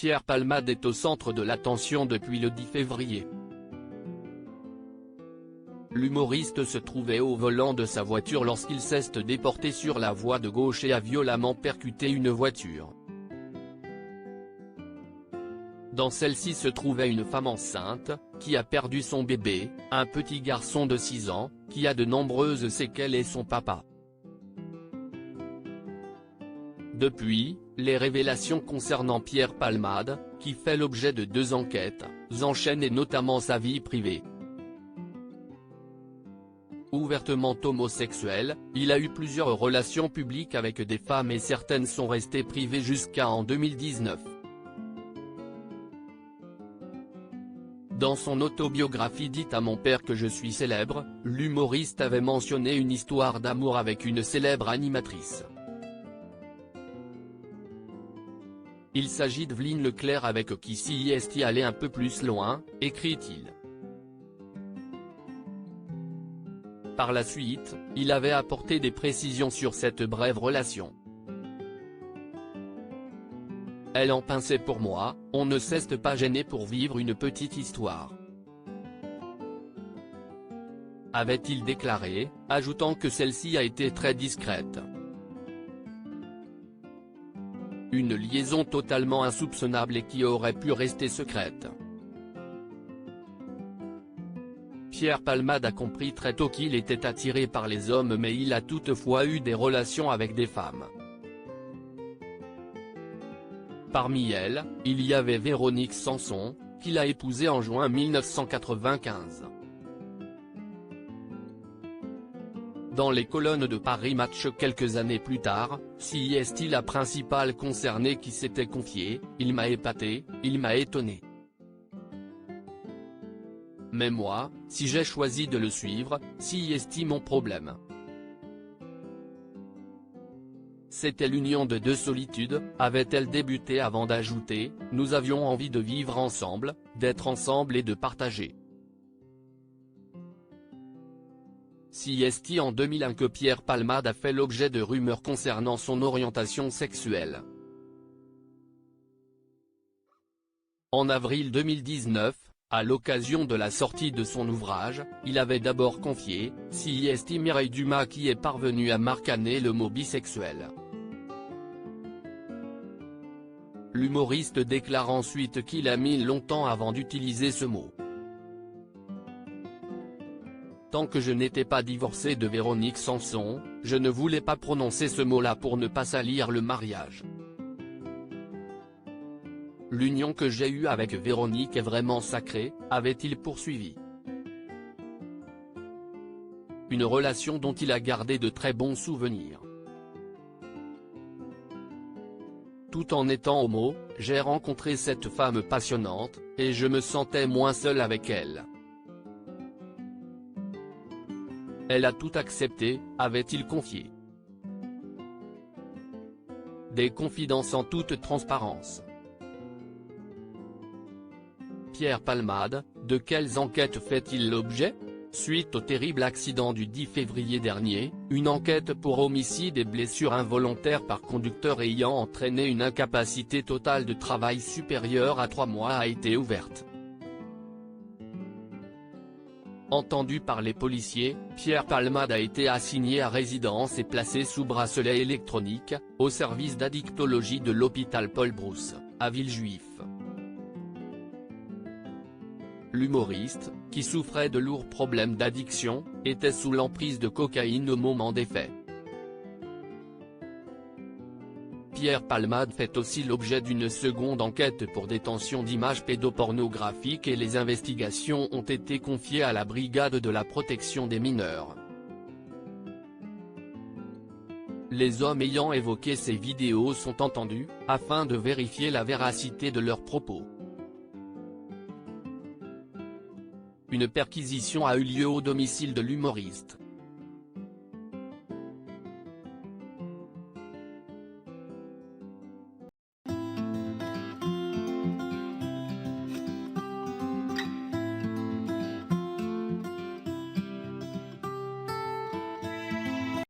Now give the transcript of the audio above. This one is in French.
Pierre Palmade est au centre de l'attention depuis le 10 février. L'humoriste se trouvait au volant de sa voiture lorsqu'il s'est déporté sur la voie de gauche et a violemment percuté une voiture. Dans celle-ci se trouvait une femme enceinte, qui a perdu son bébé, un petit garçon de 6 ans, qui a de nombreuses séquelles et son papa. Depuis, les révélations concernant Pierre Palmade, qui fait l'objet de 2 enquêtes, s'enchaînent et notamment sa vie privée. Ouvertement homosexuel, il a eu plusieurs relations publiques avec des femmes et certaines sont restées privées jusqu'en 2019. Dans son autobiographie dite « À mon père que je suis célèbre », l'humoriste avait mentionné une histoire d'amour avec une célèbre animatrice. Il s'agit d'Evelyne Leclerc avec qui CIST allait un peu plus loin, écrit-il. Par la suite, il avait apporté des précisions sur cette brève relation. Elle en pinçait pour moi, on ne s'est pas gêné pour vivre une petite histoire. Avait-il déclaré, ajoutant que celle-ci a été très discrète. Une liaison totalement insoupçonnable et qui aurait pu rester secrète. Pierre Palmade a compris très tôt qu'il était attiré par les hommes mais il a toutefois eu des relations avec des femmes. Parmi elles, il y avait Véronique Sanson, qu'il a épousée en juin 1995. Dans les colonnes de Paris Match quelques années plus tard, CIST la principale concernée qui s'était confiée, « Il m'a épaté, il m'a étonné. Mais moi, si j'ai choisi de le suivre, CIST mon problème. » C'était l'union de 2 solitudes, avait-elle débuté avant d'ajouter, « Nous avions envie de vivre ensemble, d'être ensemble et de partager. » CIST en 2001 que Pierre Palmade a fait l'objet de rumeurs concernant son orientation sexuelle. En avril 2019, à l'occasion de la sortie de son ouvrage, il avait d'abord confié, CIST Mireille Dumas qui est parvenue à marcaner le mot bisexuel. L'humoriste déclare ensuite qu'il a mis longtemps avant d'utiliser ce mot. Tant que je n'étais pas divorcé de Véronique Sanson, je ne voulais pas prononcer ce mot-là pour ne pas salir le mariage. L'union que j'ai eue avec Véronique est vraiment sacrée, avait-il poursuivi. Une relation dont il a gardé de très bons souvenirs. Tout en étant homo, j'ai rencontré cette femme passionnante, et je me sentais moins seul avec elle. Elle a tout accepté, avait-il confié. Des confidences en toute transparence. Pierre Palmade, de quelles enquêtes fait-il l'objet? Suite au terrible accident du 10 février dernier, une enquête pour homicide et blessure involontaire par conducteur ayant entraîné une incapacité totale de travail supérieure à 3 mois a été ouverte. Entendu par les policiers, Pierre Palmade a été assigné à résidence et placé sous bracelet électronique, au service d'addictologie de l'hôpital Paul Brousse, à Villejuif. L'humoriste, qui souffrait de lourds problèmes d'addiction, était sous l'emprise de cocaïne au moment des faits. Pierre Palmade fait aussi l'objet d'une seconde enquête pour détention d'images pédopornographiques et les investigations ont été confiées à la Brigade de la protection des mineurs. Les hommes ayant évoqué ces vidéos sont entendus, afin de vérifier la véracité de leurs propos. Une perquisition a eu lieu au domicile de l'humoriste.